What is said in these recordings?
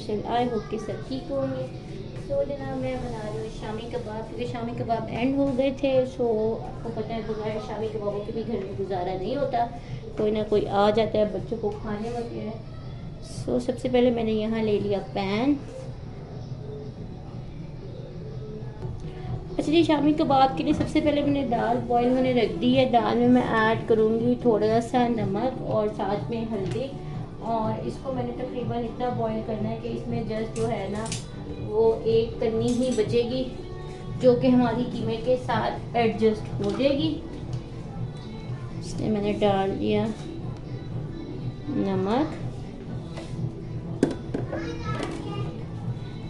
Special. I hope कि सब ठीक होंगे। सो जनाब मैं बना रही हूँ शामी कबाब, क्योंकि शामी कबाब एंड हो गए थे। सो आपको पता है बगैर शामी कबाबों के भी घर में गुजारा नहीं होता, कोई ना कोई आ जाता है बच्चों को खाने वगैरह। सो सबसे पहले मैंने यहाँ ले लिया पैन। अच्छा जी, शामी कबाब के लिए सबसे पहले मैंने दाल बॉईल होने रख दी है। दाल में मैं ऐड करूँगी थोड़ा सा नमक और साथ में हल्दी, और इसको मैंने तकरीबन इतना बॉईल करना है कि इसमें जस्ट जो है ना वो एक कन्नी ही बचेगी, जो कि हमारी कीमे के साथ एडजस्ट हो जाएगी। इसमें मैंने डाल दिया नमक,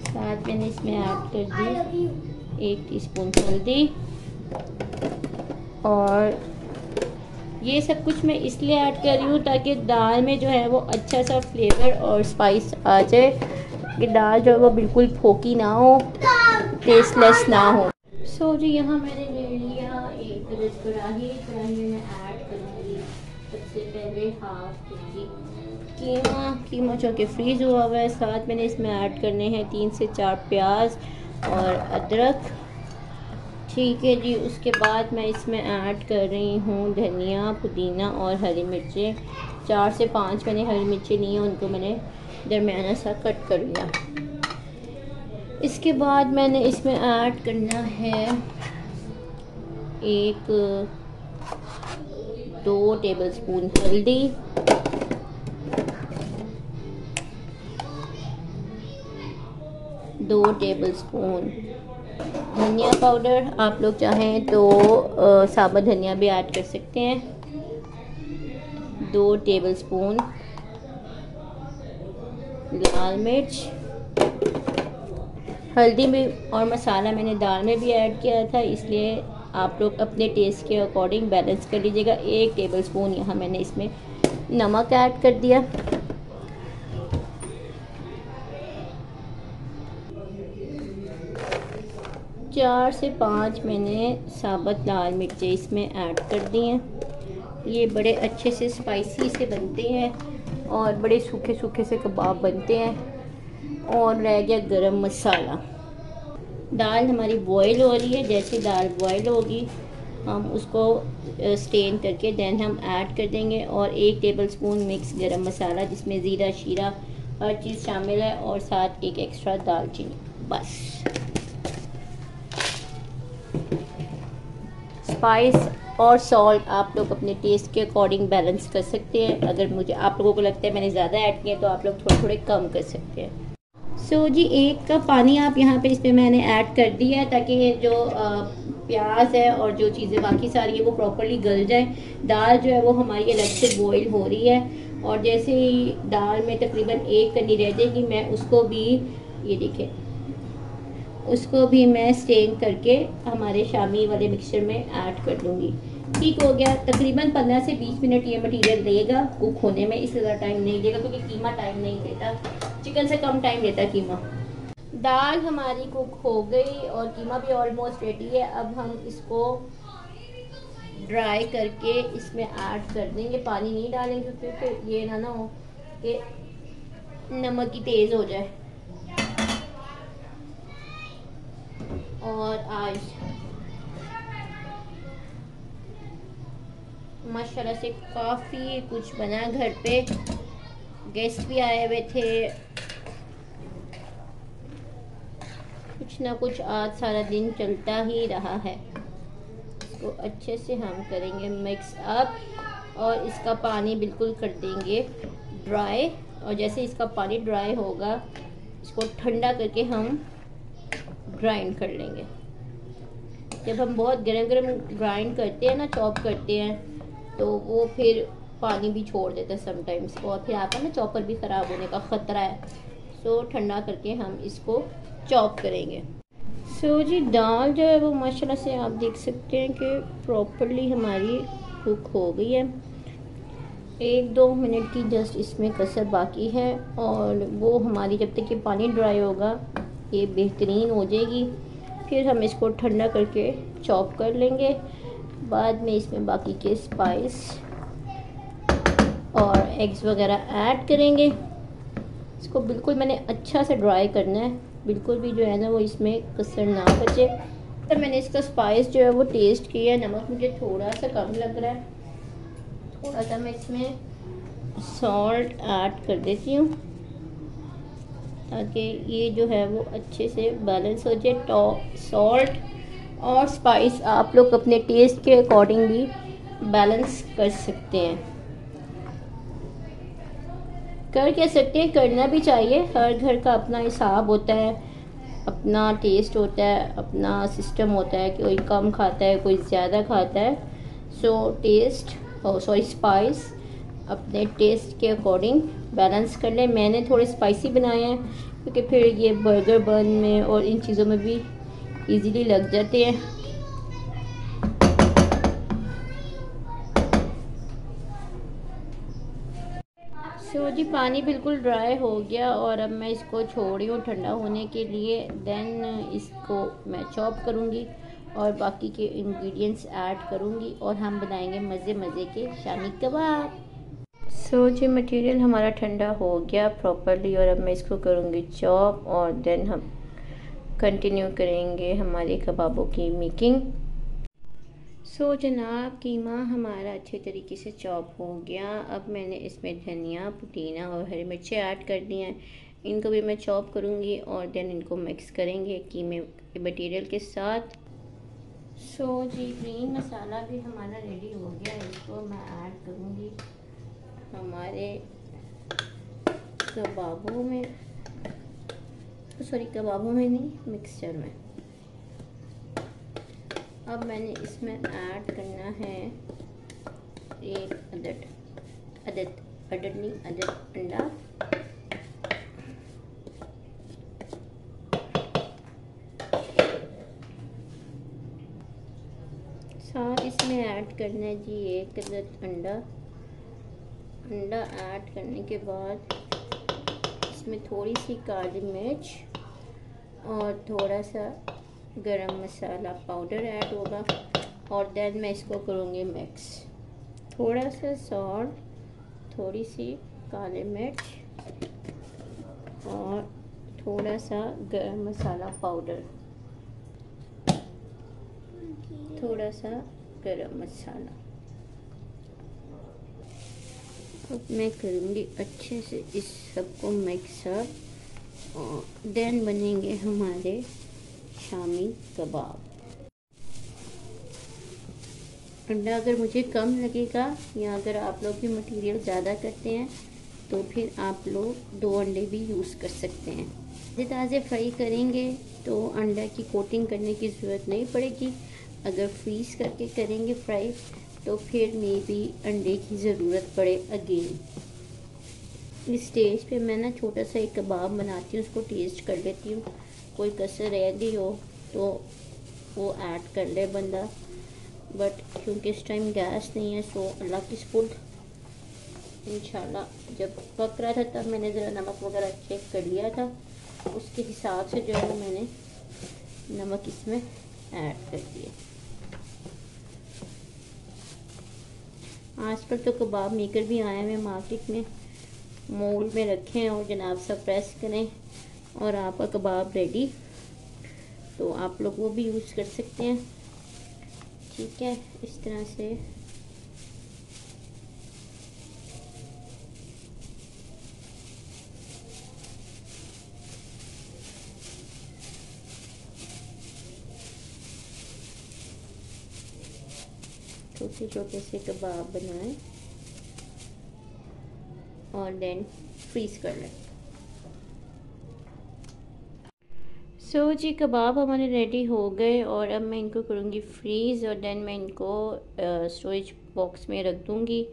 साथ मैंने इसमें ऐड कर दी 1 टीस्पून हल्दी। और ये सब कुछ मैं इसलिए ऐड कर रही हूँ ताकि दाल में जो है वो अच्छा सा फ्लेवर और स्पाइस आ जाए, कि दाल जो है वो बिल्कुल फोकी ना हो, टेस्टलेस ना हो। सो जी यहाँ मैंने ले लिया एक कढ़ाई में मैं ऐड करूँगी सबसे पहले हाफ के कीमा जो कि फ्रीज़ हुआ हुआ है। साथ मैंने इसमें ऐड करने हैं 3 से 4 प्याज और अदरक। ठीक है जी, उसके बाद मैं इसमें ऐड कर रही हूँ धनिया, पुदीना और हरी मिर्चें। 4 से 5 मैंने हरी मिर्चें ली हैं, उनको मैंने दरमियाना सा कट कर लिया। इसके बाद मैंने इसमें ऐड करना है 2 टेबलस्पून हल्दी, 2 टेबलस्पून धनिया पाउडर। आप लोग चाहें तो साबुत धनिया भी ऐड कर सकते हैं। 2 टेबलस्पून लाल मिर्च। हल्दी भी और मसाला मैंने दाल में भी ऐड किया था, इसलिए आप लोग अपने टेस्ट के अकॉर्डिंग बैलेंस कर लीजिएगा। 1 टेबलस्पून यहाँ मैंने इसमें नमक ऐड कर दिया। चार से 5 मैंने साबुत लाल मिर्चें इसमें ऐड कर दी हैं। ये बड़े अच्छे से स्पाइसी से बनते हैं और बड़े सूखे सूखे से कबाब बनते हैं। और रह गया गरम मसाला। दाल हमारी बॉईल हो रही है, जैसे दाल बॉईल होगी हम उसको स्टेन करके देन हम ऐड कर देंगे। और 1 टेबलस्पून मिक्स गरम मसाला, जिसमें ज़ीरा शीरा हर चीज़ शामिल है, और साथ एक एक्स्ट्रा दालचीनी। बस स्पाइस और सॉल्ट आप लोग अपने टेस्ट के अकॉर्डिंग बैलेंस कर सकते हैं। अगर मुझे आप लोगों को लगता है मैंने ज़्यादा ऐड किया तो आप लोग थोड़े थोड़े कम कर सकते हैं। सो जी 1 कप पानी आप यहाँ पे इसमें मैंने ऐड कर दिया है, ताकि ये जो प्याज है और जो चीज़ें बाकी सारी है वो प्रॉपरली गल जाए। दाल जो है वो हमारी अलग से बॉईल हो रही है, और जैसे ही दाल में तकरीबन 1 कनी रह जाएगी मैं उसको भी, ये देखिए, उसको भी मैं स्टेन करके हमारे शामी वाले मिक्सचर में ऐड कर दूंगी। ठीक हो गया। तकरीबन 15 से 20 मिनट ये मटेरियल लेगा कुक होने में, इससे ज़्यादा टाइम नहीं लेगा, क्योंकि कीमा टाइम नहीं लेता, चिकन से कम टाइम लेता कीमा। दाल हमारी कुक हो गई और कीमा भी ऑलमोस्ट रेडी है। अब हम इसको ड्राई करके इसमें ऐड कर देंगे। पानी नहीं डालेंगे क्योंकि फिर ये ना हो कि नमक की तेज़ हो जाए। और आज माशाल्लाह से काफ़ी कुछ बना। घर पे गेस्ट भी आए हुए थे, कुछ ना कुछ आज सारा दिन चलता ही रहा है। इसको अच्छे से हम करेंगे मिक्स अप, और इसका पानी बिल्कुल कर देंगे ड्राई। और जैसे इसका पानी ड्राई होगा इसको ठंडा करके हम ग्राइंड कर लेंगे। जब हम बहुत गरम गरम ग्राइंड करते हैं ना, चॉप करते हैं, तो वो फिर पानी भी छोड़ देता है समटाइम्स, और फिर आपका ना चॉपर भी ख़राब होने का ख़तरा है। सो ठंडा करके हम इसको चॉप करेंगे। सो जी दाल जो है वो माशाल्लाह से आप देख सकते हैं कि प्रॉपरली हमारी कुक हो गई है। 1-2 मिनट की जस्ट इसमें कसर बाकी है, और वो हमारी जब तक ये पानी ड्राई होगा ये बेहतरीन हो जाएगी। फिर हम इसको ठंडा करके चॉप कर लेंगे। बाद में इसमें बाकी के स्पाइस और एग्स वगैरह ऐड करेंगे। इसको बिल्कुल मैंने अच्छा से ड्राई करना है, बिल्कुल भी जो है ना वो इसमें कसर ना बचे। तो मैंने इसका स्पाइस जो है वो टेस्ट किया, नमक मुझे थोड़ा सा कम लग रहा है, थोड़ा सा मैं इसमें सॉल्ट ऐड कर देती हूँ ताकि ये जो है वो अच्छे से बैलेंस हो जाए। तो सॉल्ट और स्पाइस आप लोग अपने टेस्ट के अकॉर्डिंग भी बैलेंस कर सकते हैं, कर क्या सकते हैं, करना भी चाहिए। हर घर का अपना हिसाब होता है, अपना टेस्ट होता है, अपना सिस्टम होता है कि कोई कम खाता है कोई ज़्यादा खाता है। सो टेस्ट सॉरी स्पाइस अपने टेस्ट के अकॉर्डिंग बैलेंस कर लें। मैंने थोड़े स्पाइसी बनाए हैं क्योंकि फिर ये बर्गर बन में और इन चीज़ों में भी इजीली लग जाते हैं। सो जी पानी बिल्कुल ड्राई हो गया और अब मैं इसको छोड़ रही हूँ ठंडा होने के लिए। देन इसको मैं चॉप करूँगी और बाकी के इंग्रेडिएंट्स ऐड करूँगी और हम बनाएंगे मज़े मज़े के शामी कबाब। सो जी मटेरियल हमारा ठंडा हो गया प्रॉपरली और अब मैं इसको करूँगी चॉप और देन हम कंटिन्यू करेंगे हमारे कबाबों की मेकिंग। सो जनाब कीमा हमारा अच्छे तरीके से चॉप हो गया। अब मैंने इसमें धनिया पुदीना और हरी मिर्चें ऐड कर दी हैं, इनको भी मैं चॉप करूँगी और देन इनको मिक्स करेंगे कीमे के मटेरियल के साथ। सो जी ग्रीन मसाला भी हमारा रेडी हो गया, इसको मैं ऐड करूँगी हमारे कबाबों में, सॉरी कबाबों में नहीं मिक्सचर में। अब मैंने इसमें ऐड करना है एक अदद अंडा, साथ इसमें ऐड करना है जी एक अदद अंडा ऐड करने के बाद इसमें थोड़ी सी काली मिर्च और थोड़ा सा गरम मसाला पाउडर ऐड होगा और देन मैं इसको करूँगी मिक्स। थोड़ा सा सॉल्ट, थोड़ी सी काली मिर्च और थोड़ा सा गरम मसाला पाउडर, थोड़ा सा गरम मसाला। अब मैं करूँगी अच्छे से इस सबको मिक्स अप और देन बनेंगे हमारे शामी कबाब। अंडा अगर मुझे कम लगेगा या अगर आप लोग भी मटेरियल ज़्यादा करते हैं तो फिर आप लोग 2 अंडे भी यूज़ कर सकते हैं। ताज़े फ्राई करेंगे तो अंडा की कोटिंग करने की ज़रूरत नहीं पड़ेगी। अगर फ्रीज़ करके करेंगे फ्राई तो फिर मे बी अंडे की ज़रूरत पड़े अगेन। इस स्टेज पे मैं ना छोटा सा एक कबाब बनाती हूँ, उसको टेस्ट कर लेती हूँ, कोई कसर रह गई हो तो वो ऐड कर ले बंदा। बट क्योंकि इस टाइम गैस नहीं है सो अल्लाह की सुपुर्द, इंशाल्लाह जब पक रहा था तब मैंने ज़रा नमक वगैरह चेक कर लिया था, उसके हिसाब से जो है मैंने नमक इसमें ऐड कर दिया। आजकल तो कबाब मेकर भी आए हुए मार्केट में, मोल्ड में रखें और जनाब सब प्रेस करें और आपका कबाब रेडी। तो आप लोग वो भी यूज़ कर सकते हैं। ठीक है, इस तरह से छोटे छोटे से कबाब बनाएं और देन फ्रीज कर लें। सो जी कबाब हमारे रेडी हो गए और अब मैं इनको करूँगी फ्रीज़ और देन मैं इनको स्टोरेज बॉक्स में रख दूँगी।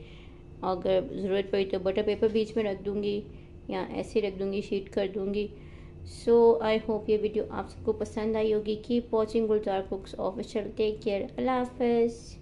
अगर ज़रूरत पड़ी तो बटर पेपर बीच में रख दूँगी या ऐसे रख दूँगी, शीट कर दूँगी। सो आई होप ये वीडियो आप सबको पसंद आई होगी। कीप वॉचिंग गुलजार कुक्स ऑफिशियल। टेक केयर, अल्लाह हाफ़िज़।